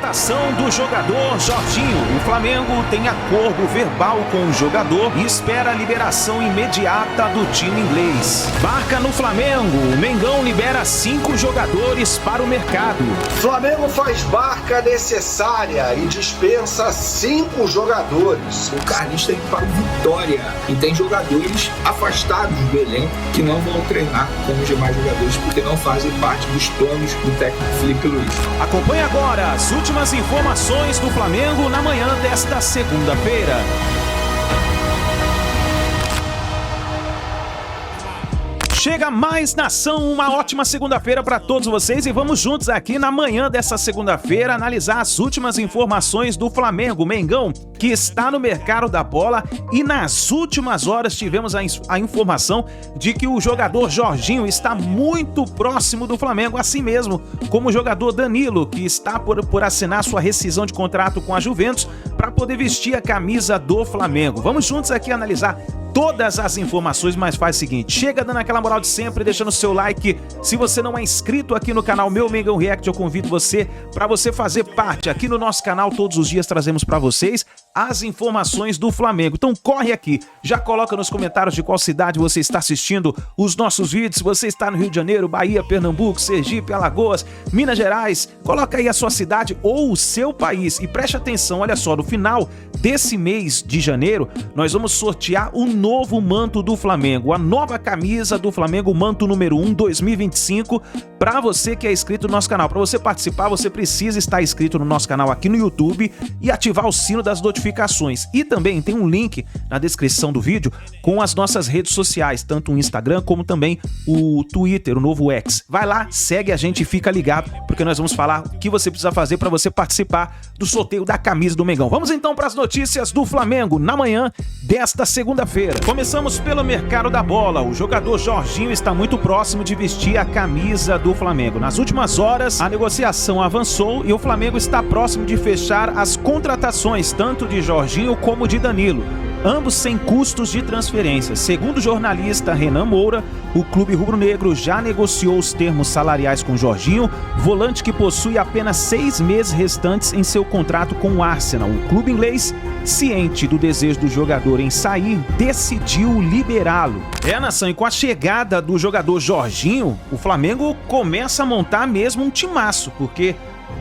liberação do jogador Jorginho. O Flamengo tem acordo verbal com o jogador e espera a liberação imediata do time inglês. Barca no Flamengo. O Mengão libera 5 jogadores para o mercado. Flamengo faz barca necessária e dispensa 5 jogadores. O Carlinhos tem que ir para o Vitória e tem jogadores afastados do elenco que não vão treinar como os demais jogadores porque não fazem parte dos planos do técnico Felipe Luiz. Acompanhe agora as últimas informações do Flamengo na manhã desta segunda-feira. Chega mais nação, uma ótima segunda-feira para todos vocês e vamos juntos aqui na manhã dessa segunda-feira analisar as últimas informações do Flamengo, Mengão, que está no mercado da bola e nas últimas horas tivemos a informação de que o jogador Jorginho está muito próximo do Flamengo, assim mesmo como o jogador Danilo, que está por assinar sua rescisão de contrato com a Juventus para poder vestir a camisa do Flamengo. Vamos juntos aqui analisar todas as informações, mas faz o seguinte, chega dando aquela moral de sempre, deixando o seu like. Se você não é inscrito aqui no canal Meu Mengão React, eu convido você para você fazer parte. Aqui no nosso canal, todos os dias trazemos para vocês as informações do Flamengo. Então corre aqui, já coloca nos comentários de qual cidade você está assistindo os nossos vídeos. Se você está no Rio de Janeiro, Bahia, Pernambuco, Sergipe, Alagoas, Minas Gerais, coloca aí a sua cidade ou o seu país. E preste atenção, olha só, no final desse mês de janeiro, nós vamos sortear o novo manto do Flamengo, a nova camisa do Flamengo, manto número 1 2025, para você que é inscrito no nosso canal. Para você participar, você precisa estar inscrito no nosso canal aqui no YouTube e ativar o sino das notificações. E também tem um link na descrição do vídeo com as nossas redes sociais, tanto o Instagram como também o Twitter, o novo X. Vai lá, segue a gente e fica ligado, porque nós vamos falar o que você precisa fazer para você participar do sorteio da camisa do Mengão. Vamos então para as notícias do Flamengo na manhã desta segunda-feira. Começamos pelo mercado da bola. O jogador Jorginho está muito próximo de vestir a camisa do Flamengo. Nas últimas horas, a negociação avançou e o Flamengo está próximo de fechar as contratações, tanto de Jorginho como de Danilo, ambos sem custos de transferência. Segundo o jornalista Renan Moura, o clube rubro-negro já negociou os termos salariais com Jorginho, volante que possui apenas 6 meses restantes em seu contrato com o Arsenal. O clube inglês, ciente do desejo do jogador em sair, decidiu liberá-lo. Nação, e com a chegada do jogador Jorginho, o Flamengo começa a montar mesmo um timaço, porque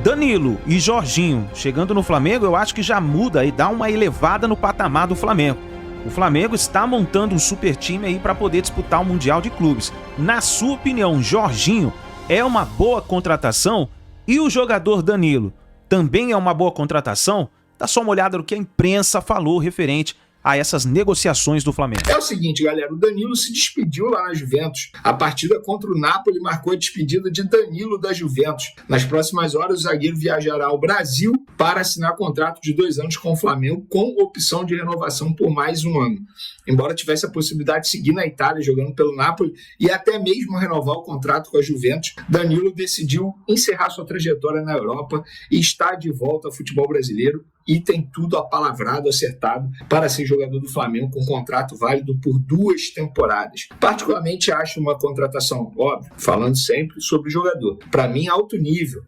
Danilo e Jorginho chegando no Flamengo, eu acho que já muda e dá uma elevada no patamar do Flamengo. O Flamengo está montando um super time aí para poder disputar o Mundial de Clubes. Na sua opinião, Jorginho é uma boa contratação? E o jogador Danilo também é uma boa contratação? Dá só uma olhada no que a imprensa falou referente a essas negociações do Flamengo. É o seguinte, galera, o Danilo se despediu lá na Juventus. A partida contra o Napoli marcou a despedida de Danilo da Juventus. Nas próximas horas, o zagueiro viajará ao Brasil para assinar contrato de 2 anos com o Flamengo, com opção de renovação por mais 1 ano. Embora tivesse a possibilidade de seguir na Itália jogando pelo Napoli e até mesmo renovar o contrato com a Juventus, Danilo decidiu encerrar sua trajetória na Europa e está de volta ao futebol brasileiro e tem tudo apalavrado, acertado para ser jogador do Flamengo com contrato válido por 2 temporadas. Particularmente acho uma contratação, óbvio, falando sempre sobre o jogador. Para mim, alto nível,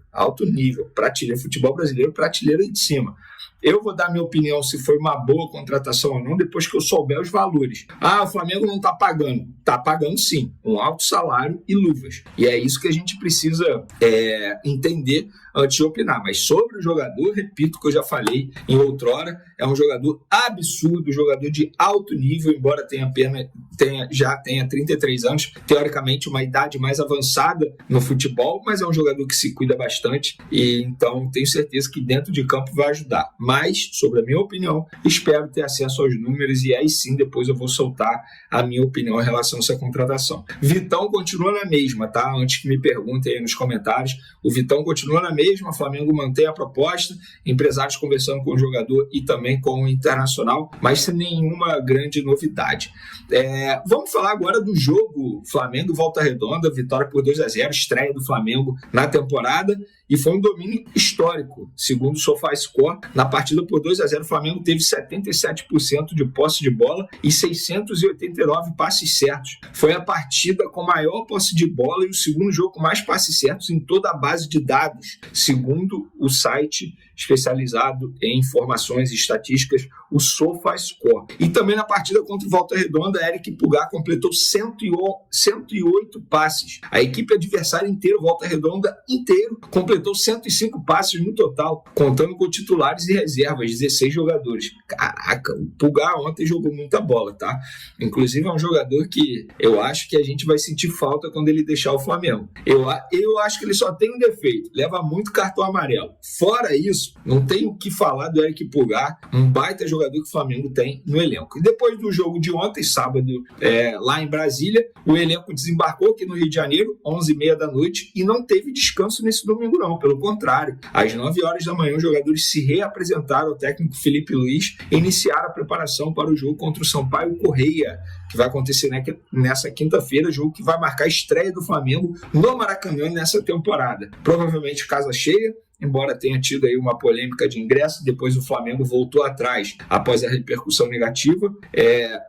prateleira, futebol brasileiro, prateleira de cima. Eu vou dar minha opinião se foi uma boa contratação ou não depois que eu souber os valores. O Flamengo não está pagando. Está pagando sim, um alto salário e luvas. E é isso que a gente precisa entender antes de opinar. Mas sobre o jogador, repito o que eu já falei em outrora, é um jogador absurdo, jogador de alto nível, embora já tenha 33 anos, teoricamente uma idade mais avançada no futebol, mas é um jogador que se cuida bastante e então tenho certeza que dentro de campo vai ajudar. Mas, sobre a minha opinião, espero ter acesso aos números e aí sim depois eu vou soltar a minha opinião em relação a essa contratação. Vitão continua na mesma, tá? Antes que me perguntem aí nos comentários, o Vitão continua na mesma, o Flamengo mantém a proposta, empresários conversando com o jogador e também com o Internacional, mas sem nenhuma grande novidade. Vamos falar agora do jogo Flamengo Volta Redonda, vitória por 2-0, estreia do Flamengo na temporada, e foi um domínio histórico, segundo o SofaScore, na partida por 2-0, o Flamengo teve 77% de posse de bola e 689 passes certos. Foi a partida com maior posse de bola e o segundo jogo com mais passes certos em toda a base de dados, segundo o site especializado em informações e estatísticas, o SofaScore. E também na partida contra o Volta Redonda, Eric Pulgar completou 108 passes. A equipe adversária inteira, Volta Redonda inteiro, completou 105 passes no total, contando com titulares e reservas, 16 jogadores. Caraca, o Pulgar ontem jogou muita bola, tá? Inclusive é um jogador que eu acho que a gente vai sentir falta quando ele deixar o Flamengo. Eu acho que ele só tem um defeito, leva muito cartão amarelo. Fora isso, não tem o que falar do Eric Pulgar, um baita jogador que o Flamengo tem no elenco. E depois do jogo de ontem, sábado, lá em Brasília, o elenco desembarcou aqui no Rio de Janeiro, 11h30 da noite, e não teve descanso nesse domingo não, pelo contrário. Às 9 horas da manhã, os jogadores se reapresentaram ao técnico Felipe Luiz e iniciaram a preparação para o jogo contra o Sampaio Corrêa, que vai acontecer nessa quinta-feira, jogo que vai marcar a estreia do Flamengo no Maracanã nessa temporada. Provavelmente casa cheia, embora tenha tido aí uma polêmica de ingresso, depois o Flamengo voltou atrás após a repercussão negativa.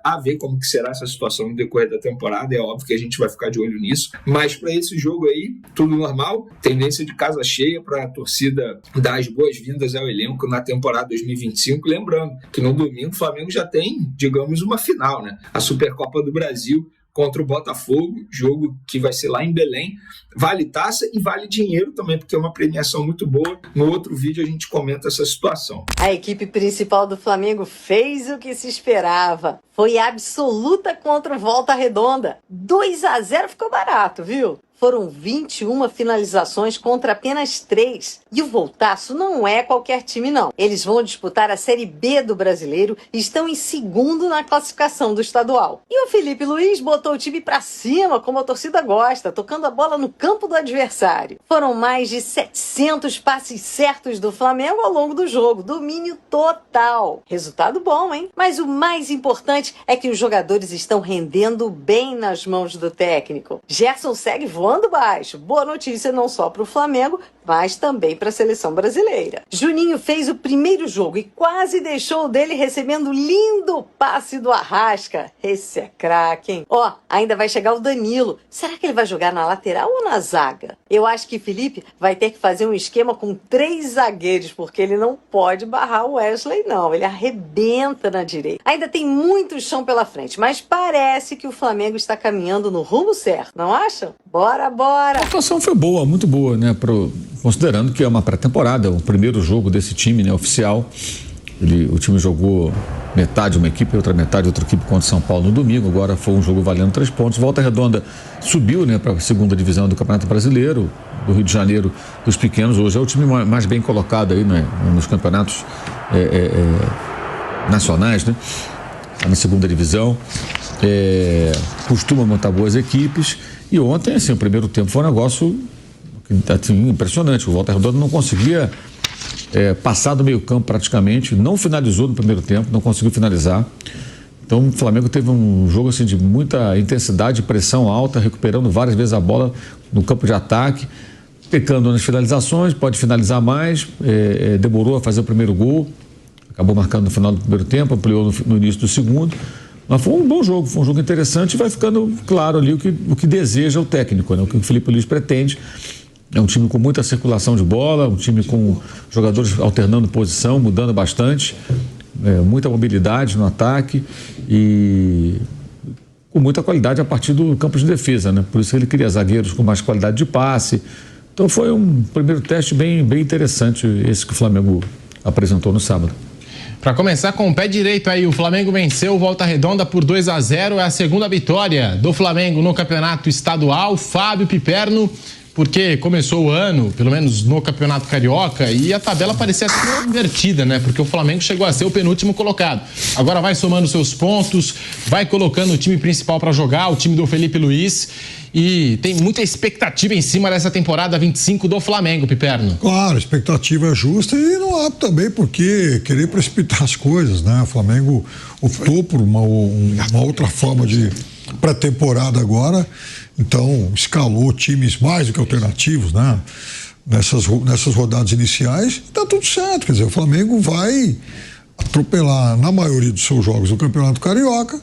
A ver como que será essa situação no decorrer da temporada, é óbvio que a gente vai ficar de olho nisso, mas para esse jogo aí, tudo normal, tendência de casa cheia para a torcida dar as boas-vindas ao elenco na temporada 2025, lembrando que no domingo o Flamengo já tem, digamos, uma final, né? A Supercopa do Brasil contra o Botafogo, jogo que vai ser lá em Belém. Vale taça e vale dinheiro também, porque é uma premiação muito boa. No outro vídeo a gente comenta essa situação. A equipe principal do Flamengo fez o que se esperava. Foi absoluta contra o Volta Redonda. 2-0 ficou barato, viu? Foram 21 finalizações contra apenas 3. E o Voltaço não é qualquer time, não. Eles vão disputar a Série B do Brasileiro e estão em segundo na classificação do estadual. E o Felipe Luiz botou o time pra cima, como a torcida gosta, tocando a bola no campo do adversário. Foram mais de 700 passes certos do Flamengo ao longo do jogo. Domínio total. Resultado bom, hein? Mas o mais importante é que os jogadores estão rendendo bem nas mãos do técnico. Gerson segue voando baixo. Boa notícia não só para o Flamengo, mas também para a seleção brasileira. Juninho fez o primeiro jogo e quase deixou o dele recebendo lindo passe do Arrasca. Esse é craque, hein? Ainda vai chegar o Danilo. Será que ele vai jogar na lateral ou na zaga? Eu acho que Felipe vai ter que fazer um esquema com 3 zagueiros, porque ele não pode barrar o Wesley, não. Ele arrebenta na direita. Ainda tem muito chão pela frente, mas parece que o Flamengo está caminhando no rumo certo, não acham? Bora! A atuação foi boa, muito boa, né? Considerando que é uma pré-temporada, o primeiro jogo desse time, né, oficial. O time jogou metade uma equipe, outra metade outra equipe contra o São Paulo no domingo. Agora foi um jogo valendo 3 pontos. Volta Redonda subiu, né, para a segunda divisão do Campeonato Brasileiro do Rio de Janeiro dos pequenos. Hoje é o time mais bem colocado aí, né, nos campeonatos nacionais, né? Tá na segunda divisão. Costuma montar boas equipes. E ontem, assim, o primeiro tempo foi um negócio assim, impressionante. O Volta Redonda não conseguia passar do meio campo praticamente, não finalizou no primeiro tempo, não conseguiu finalizar. Então o Flamengo teve um jogo assim, de muita intensidade, pressão alta, recuperando várias vezes a bola no campo de ataque, pecando nas finalizações, pode finalizar mais, demorou a fazer o primeiro gol, acabou marcando no final do primeiro tempo, ampliou no início do segundo. Mas foi um bom jogo, foi um jogo interessante e vai ficando claro ali o que deseja o técnico, né? O que o Felipe Luiz pretende. É um time com muita circulação de bola, um time com jogadores alternando posição, mudando bastante, muita mobilidade no ataque e com muita qualidade a partir do campo de defesa, né? Por isso ele queria zagueiros com mais qualidade de passe. Então foi um primeiro teste bem interessante esse que o Flamengo apresentou no sábado. Para começar com o pé direito aí, o Flamengo venceu o Volta Redonda por 2-0, é a segunda vitória do Flamengo no campeonato estadual. Fábio Piperno, porque começou o ano, pelo menos no Campeonato Carioca, e a tabela parecia ser invertida, né? Porque o Flamengo chegou a ser o penúltimo colocado. Agora vai somando seus pontos, vai colocando o time principal para jogar, o time do Felipe Luiz. E tem muita expectativa em cima dessa temporada 25 do Flamengo, Piperno. Claro, a expectativa é justa e não há também por que querer precipitar as coisas, né? O Flamengo optou por uma outra forma de pré-temporada agora, então escalou times mais do que alternativos, né? nessas rodadas iniciais, está tudo certo. Quer dizer, o Flamengo vai atropelar na maioria dos seus jogos no Campeonato Carioca.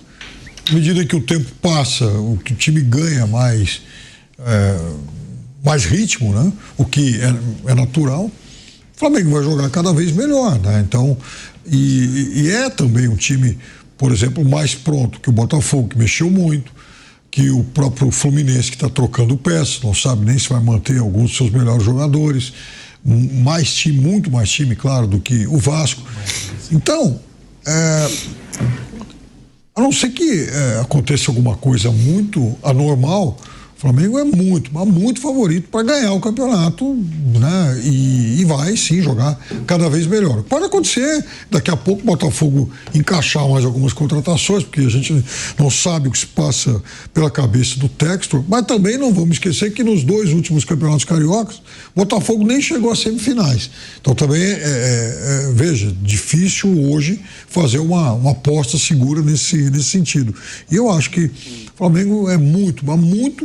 À medida que o tempo passa, o time ganha mais ritmo, né? O que é natural. O Flamengo vai jogar cada vez melhor, né? Então, e é também um time, por exemplo, mais pronto que o Botafogo, que mexeu muito, que o próprio Fluminense, que está trocando peças, não sabe nem se vai manter alguns dos seus melhores jogadores, muito mais time, claro, do que o Vasco. Então, a não ser que aconteça alguma coisa muito anormal, o Flamengo é muito favorito para ganhar o campeonato, né? E vai sim jogar cada vez melhor. Pode acontecer daqui a pouco o Botafogo encaixar mais algumas contratações, porque a gente não sabe o que se passa pela cabeça do Textor, mas também não vamos esquecer que nos 2 últimos campeonatos cariocas, o Botafogo nem chegou às semifinais. Então também veja, difícil hoje fazer uma aposta segura nesse sentido. E eu acho que o Flamengo é muito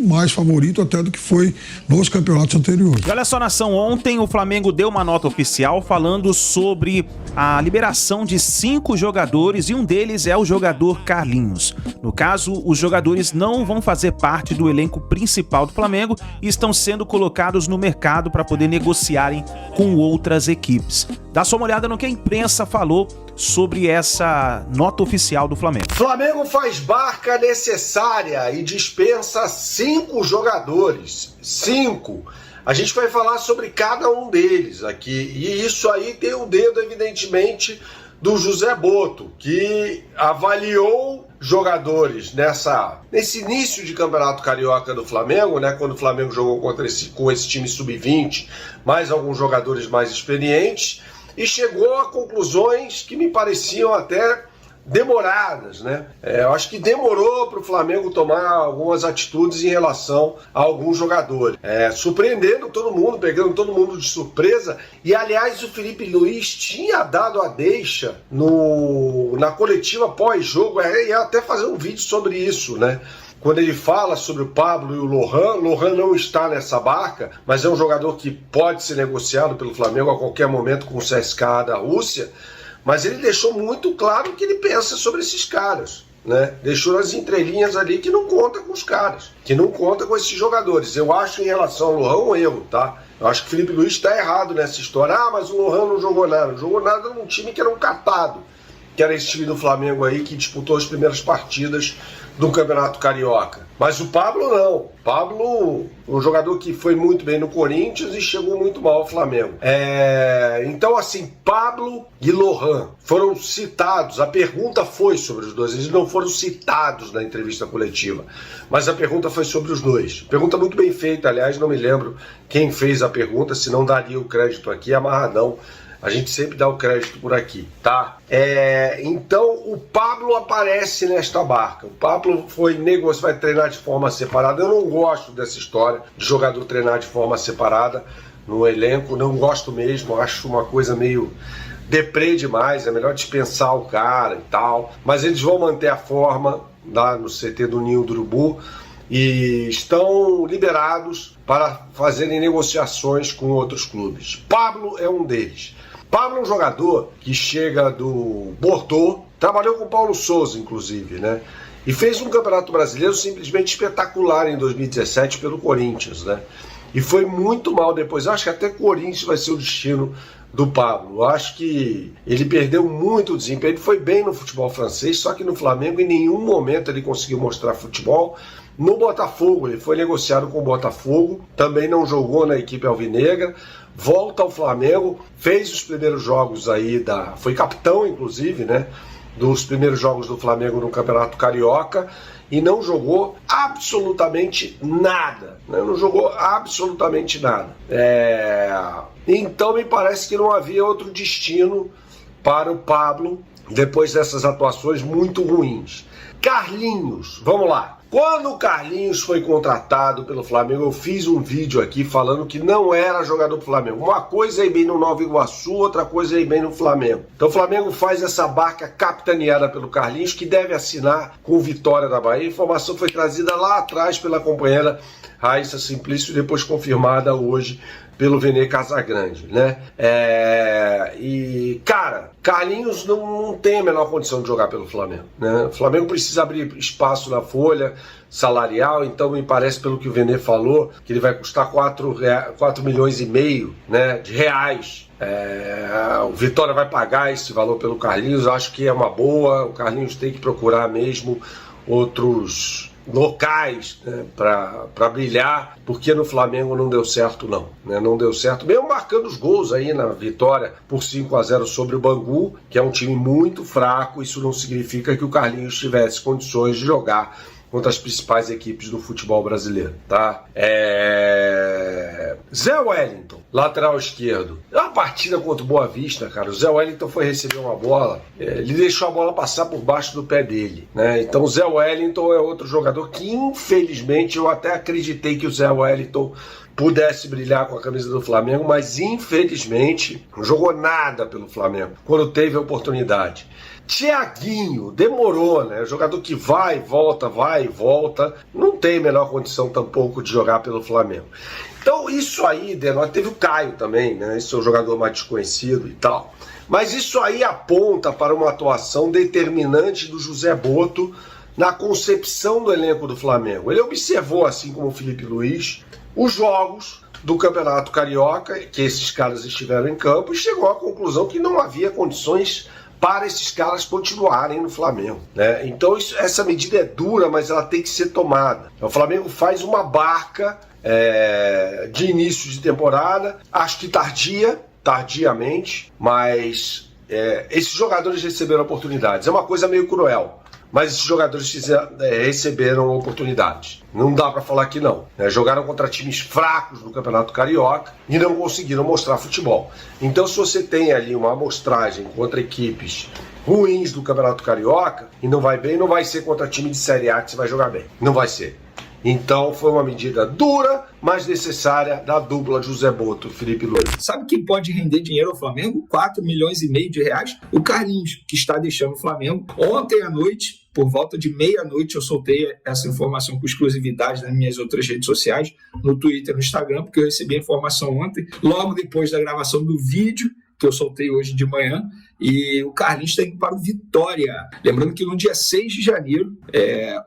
mais favorito até do que foi nos campeonatos anteriores. E olha só, nação, ontem o Flamengo deu uma nota oficial falando sobre a liberação de 5 jogadores e um deles é o jogador Carlinhos. No caso, os jogadores não vão fazer parte do elenco principal do Flamengo e estão sendo colocados no mercado para poder negociarem com outras equipes. Dá só uma olhada no que a imprensa falou sobre essa nota oficial do Flamengo. Flamengo faz barca necessária e dispensa 5 jogadores. 5. A gente vai falar sobre cada um deles aqui. E isso aí tem o dedo, evidentemente, do José Boto, que avaliou jogadores nesse início de campeonato carioca do Flamengo, né, quando o Flamengo jogou com esse time sub-20, mais alguns jogadores mais experientes, e chegou a conclusões que me pareciam até demoradas, né? Eu acho que demorou para o Flamengo tomar algumas atitudes em relação a alguns jogadores, surpreendendo todo mundo, pegando todo mundo de surpresa. E aliás, o Felipe Luiz tinha dado a deixa na coletiva pós-jogo, ia até fazer um vídeo sobre isso, né? Quando ele fala sobre o Pablo e o Lohan não está nessa barca, mas é um jogador que pode ser negociado pelo Flamengo a qualquer momento com o CSKA da Rússia, mas ele deixou muito claro o que ele pensa sobre esses caras, né? Deixou nas entrelinhas ali que não conta com os caras, que não conta com esses jogadores. Eu acho em relação ao Lohan um erro, tá? Eu acho que o Felipe Luiz está errado nessa história. Mas o Lohan não jogou nada. Não jogou nada num time que era um catado, que era esse time do Flamengo aí que disputou as primeiras partidas do Campeonato Carioca. Mas o Pablo não. O Pablo, um jogador que foi muito bem no Corinthians e chegou muito mal ao Flamengo. Então, assim, Pablo e Lohan foram citados. A pergunta foi sobre os dois. Eles não foram citados na entrevista coletiva, mas a pergunta foi sobre os dois. Pergunta muito bem feita, aliás, não me lembro quem fez a pergunta, se não daria o crédito aqui, amarradão. A gente sempre dá o crédito por aqui, tá? Então o Pablo aparece nesta barca. O Pablo vai treinar de forma separada. Eu não gosto dessa história de jogador treinar de forma separada no elenco. Não gosto mesmo. Acho uma coisa meio deprê demais. É melhor dispensar o cara e tal. Mas eles vão manter a forma lá no CT do Ninho do Urubu e estão liberados para fazerem negociações com outros clubes. Pablo é um deles. Pablo é um jogador que chega do Bordeaux, trabalhou com o Paulo Souza, inclusive, né? E fez um Campeonato Brasileiro simplesmente espetacular em 2017 pelo Corinthians, né? E foi muito mal depois. Eu acho que até Corinthians vai ser o destino do Pablo. Eu acho que ele perdeu muito o desempenho. Ele foi bem no futebol francês, só que no Flamengo em nenhum momento ele conseguiu mostrar futebol. No Botafogo, ele foi negociado com o Botafogo, também não jogou na equipe alvinegra, volta ao Flamengo, fez os primeiros jogos aí, foi capitão inclusive, né, dos primeiros jogos do Flamengo no Campeonato Carioca e não jogou absolutamente nada, né, não jogou absolutamente nada. Então me parece que não havia outro destino para o Pablo depois dessas atuações muito ruins. Carlinhos, vamos lá. Quando o Carlinhos foi contratado pelo Flamengo, eu fiz um vídeo aqui falando que não era jogador do Flamengo. Uma coisa é ir bem no Nova Iguaçu, outra coisa é ir bem no Flamengo. Então o Flamengo faz essa barca capitaneada pelo Carlinhos, que deve assinar com o Vitória da Bahia. A informação foi trazida lá atrás pela companheira Raíssa Simplício e depois confirmada hoje pelo Vene Casagrande, né? E, cara, Carlinhos não tem a menor condição de jogar pelo Flamengo, né? O Flamengo precisa abrir espaço na folha salarial, então me parece, pelo que o Vene falou, que ele vai custar 4,5 milhões, né, de reais. O Vitória vai pagar esse valor pelo Carlinhos, acho que é uma boa. O Carlinhos tem que procurar mesmo outros locais, né, para brilhar, porque no Flamengo não deu certo não, né? Não deu certo, mesmo marcando os gols aí na vitória por 5-0 sobre o Bangu, que é um time muito fraco. Isso não significa que o Carlinhos tivesse condições de jogar contra as principais equipes do futebol brasileiro, tá? Zé Wellington, lateral esquerdo. É uma partida contra o Boa Vista, cara. O Zé Wellington foi receber uma bola, ele deixou a bola passar por baixo do pé dele, né? Então o Zé Wellington é outro jogador que, infelizmente, eu até acreditei que o Zé Wellington pudesse brilhar com a camisa do Flamengo, mas infelizmente não jogou nada pelo Flamengo quando teve a oportunidade. Thiaguinho, demorou, né? Jogador que vai e volta, não tem a menor condição tampouco de jogar pelo Flamengo. Então isso aí, teve o Caio também, né? Esse é o jogador mais desconhecido e tal. Mas isso aí aponta para uma atuação determinante do José Botto na concepção do elenco do Flamengo. Ele observou, assim como o Felipe Luiz, os jogos do Campeonato Carioca, que esses caras estiveram em campo, e chegou à conclusão que não havia condições para esses caras continuarem no Flamengo, né? Então essa medida é dura, mas ela tem que ser tomada. O Flamengo faz uma barca de início de temporada, acho que tardiamente, mas esses jogadores receberam oportunidades. É uma coisa meio cruel, mas esses jogadores receberam oportunidades. Não dá para falar que não, né? Jogaram contra times fracos no Campeonato Carioca e não conseguiram mostrar futebol. Então, se você tem ali uma amostragem contra equipes ruins do Campeonato Carioca e não vai bem, não vai ser contra time de Série A que você vai jogar bem. Não vai ser. Então foi uma medida dura, mas necessária, da dupla José Botto e Felipe Luiz. Sabe quem pode render dinheiro ao Flamengo? 4,5 milhões de reais? O Carlinhos, que está deixando o Flamengo. Ontem à noite, por volta de meia-noite, eu soltei essa informação com exclusividade nas minhas outras redes sociais, no Twitter e no Instagram, porque eu recebi a informação ontem, logo depois da gravação do vídeo que eu soltei hoje de manhã, e o Carlinhos está indo para o Vitória. Lembrando que no dia 6 de janeiro,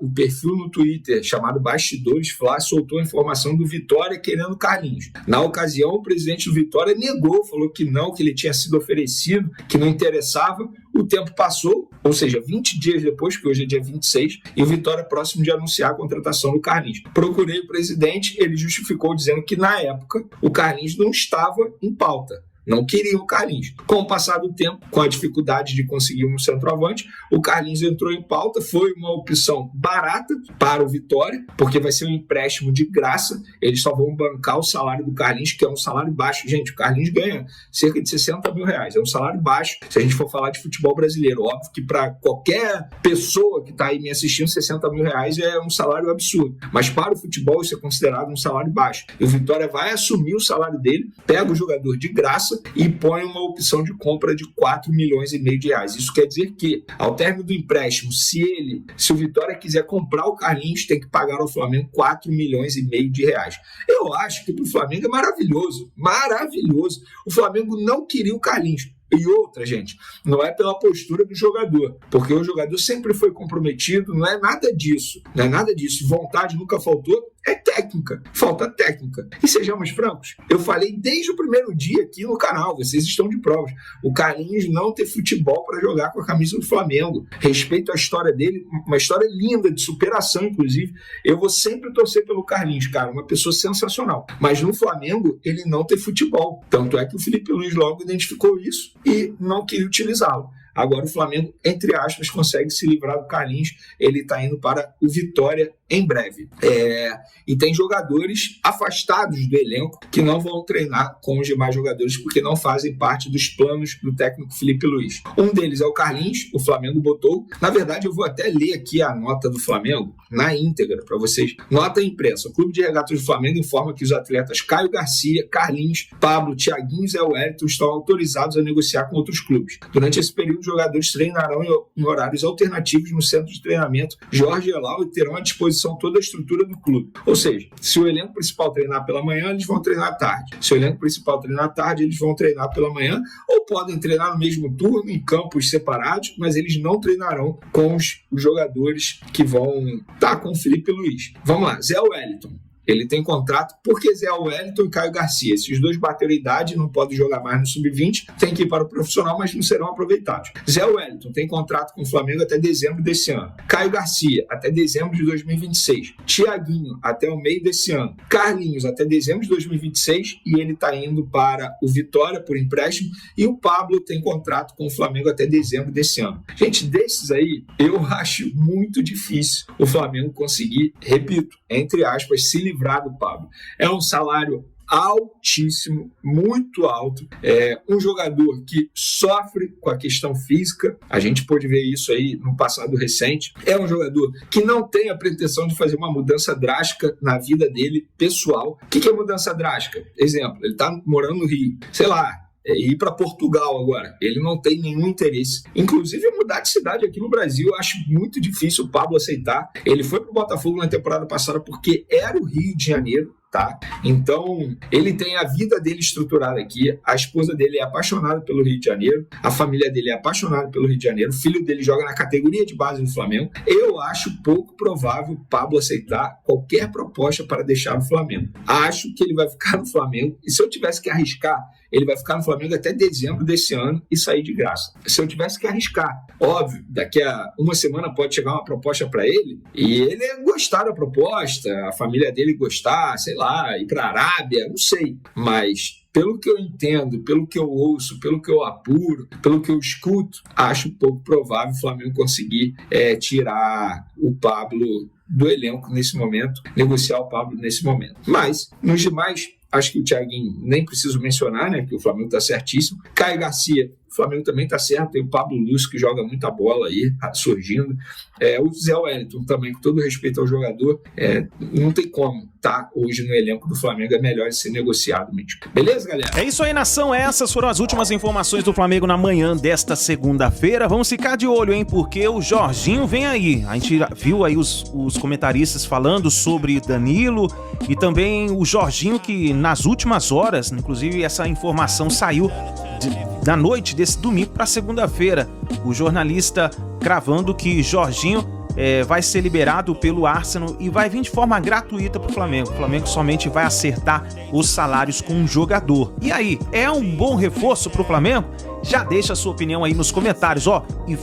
o perfil no Twitter chamado Bastidores Fla soltou a informação do Vitória querendo o Carlinhos. Na ocasião, o presidente do Vitória negou, falou que não, que ele tinha sido oferecido, que não interessava. O tempo passou, ou seja, 20 dias depois, que hoje é dia 26, e o Vitória é próximo de anunciar a contratação do Carlinhos. Procurei o presidente, ele justificou dizendo que na época o Carlinhos não estava em pauta. Não queriam o Carlinhos. Com o passar do tempo, com a dificuldade de conseguir um centroavante, o Carlinhos entrou em pauta, foi uma opção barata para o Vitória, porque vai ser um empréstimo de graça, eles só vão bancar o salário do Carlinhos, que é um salário baixo. Gente, o Carlinhos ganha cerca de 60 mil reais, é um salário baixo, se a gente for falar de futebol brasileiro. Óbvio que para qualquer pessoa que está aí me assistindo, 60 mil reais é um salário absurdo, mas para o futebol isso é considerado um salário baixo. E o Vitória vai assumir o salário dele, pega o jogador de graça e põe uma opção de compra de 4,5 milhões de reais. Isso quer dizer que, ao término do empréstimo, se o Vitória quiser comprar o Carlinhos, tem que pagar ao Flamengo 4,5 milhões de reais. Eu acho que para o Flamengo é maravilhoso, maravilhoso. O Flamengo não queria o Carlinhos. E outra, gente, não é pela postura do jogador, porque o jogador sempre foi comprometido, não é nada disso, vontade nunca faltou, é técnica, falta técnica. E sejamos francos, eu falei desde o primeiro dia aqui no canal, vocês estão de provas, o Carlinhos não tem futebol para jogar com a camisa do Flamengo. Respeito a história dele, uma história linda, de superação, inclusive. Eu vou sempre torcer pelo Carlinhos, cara, uma pessoa sensacional. Mas no Flamengo, ele não tem futebol. Tanto é que o Felipe Luiz logo identificou isso e não queria utilizá-lo. Agora o Flamengo, entre aspas, consegue se livrar do Carlinhos. Ele está indo para o Vitória em breve. E tem jogadores afastados do elenco que não vão treinar com os demais jogadores porque não fazem parte dos planos do técnico Felipe Luiz. Um deles é o Carlinhos, o Flamengo botou. Na verdade, eu vou até ler aqui a nota do Flamengo na íntegra para vocês. Nota impressa. O Clube de Regatas do Flamengo informa que os atletas Caio Garcia, Carlinhos, Pablo, Thiaguinho e Zé Wellington estão autorizados a negociar com outros clubes. Durante esse período, os jogadores treinarão em horários alternativos no centro de treinamento Jorge Elal e terão à disposição toda a estrutura do clube. Ou seja, se o elenco principal treinar pela manhã, eles vão treinar à tarde. Se o elenco principal treinar à tarde, eles vão treinar pela manhã, ou podem treinar no mesmo turno, em campos separados, mas eles não treinarão com os jogadores que vão estar com o Felipe Luiz. Vamos lá, Zé Wellington. Ele tem contrato porque Zé Wellington e Caio Garcia. Esses dois bateram idade, não podem jogar mais no sub-20, tem que ir para o profissional, mas não serão aproveitados. Zé Wellington tem contrato com o Flamengo até dezembro desse ano. Caio Garcia, até dezembro de 2026. Thiaguinho, até o meio desse ano. Carlinhos, até dezembro de 2026, e ele está indo para o Vitória por empréstimo. E o Pablo tem contrato com o Flamengo até dezembro desse ano. Gente, desses aí, eu acho muito difícil o Flamengo conseguir, repito, entre aspas, se livrar do Pablo. É um salário altíssimo, muito alto. É um jogador que sofre com a questão física. A gente pôde ver isso aí no passado recente. É um jogador que não tem a pretensão de fazer uma mudança drástica na vida dele, pessoal. O que é mudança drástica? Exemplo, ele está morando no Rio. Sei lá, ir para Portugal agora. Ele não tem nenhum interesse. Inclusive, mudar de cidade aqui no Brasil, eu acho muito difícil o Pablo aceitar. Ele foi para o Botafogo na temporada passada porque era o Rio de Janeiro, tá? Então, ele tem a vida dele estruturada aqui, a esposa dele é apaixonada pelo Rio de Janeiro, a família dele é apaixonada pelo Rio de Janeiro, o filho dele joga na categoria de base do Flamengo. Eu acho pouco provável o Pablo aceitar qualquer proposta para deixar o Flamengo. Acho que ele vai ficar no Flamengo, e se eu tivesse que arriscar, ele vai ficar no Flamengo até dezembro desse ano e sair de graça. Se eu tivesse que arriscar, óbvio, daqui a uma semana pode chegar uma proposta para ele e ele gostar da proposta, a família dele gostar, sei lá, ir para a Arábia, não sei. Mas pelo que eu entendo, pelo que eu ouço, pelo que eu apuro, pelo que eu escuto, acho pouco provável o Flamengo conseguir tirar o Pablo do elenco nesse momento, negociar o Pablo nesse momento. Mas, nos demais, acho que o Thiaguinho nem preciso mencionar, né? Que o Flamengo está certíssimo. Caio Garcia, o Flamengo também está certo. Tem o Pablo Lúcio, que joga muita bola aí, surgindo. O Zé Wellington também, com todo respeito ao jogador, não tem como tá hoje no elenco do Flamengo, é melhor ser negociado mesmo. Beleza, galera? É isso aí, nação. Essas foram as últimas informações do Flamengo na manhã desta segunda-feira. Vamos ficar de olho, hein? Porque o Jorginho vem aí. A gente viu aí os comentaristas falando sobre Danilo e também o Jorginho, que nas últimas horas, inclusive essa informação saiu da noite desse domingo para segunda-feira. O jornalista cravando que Jorginho vai ser liberado pelo Arsenal e vai vir de forma gratuita para o Flamengo. O Flamengo somente vai acertar os salários com um jogador. E aí, é um bom reforço para o Flamengo? Já deixa a sua opinião aí nos comentários, ó. E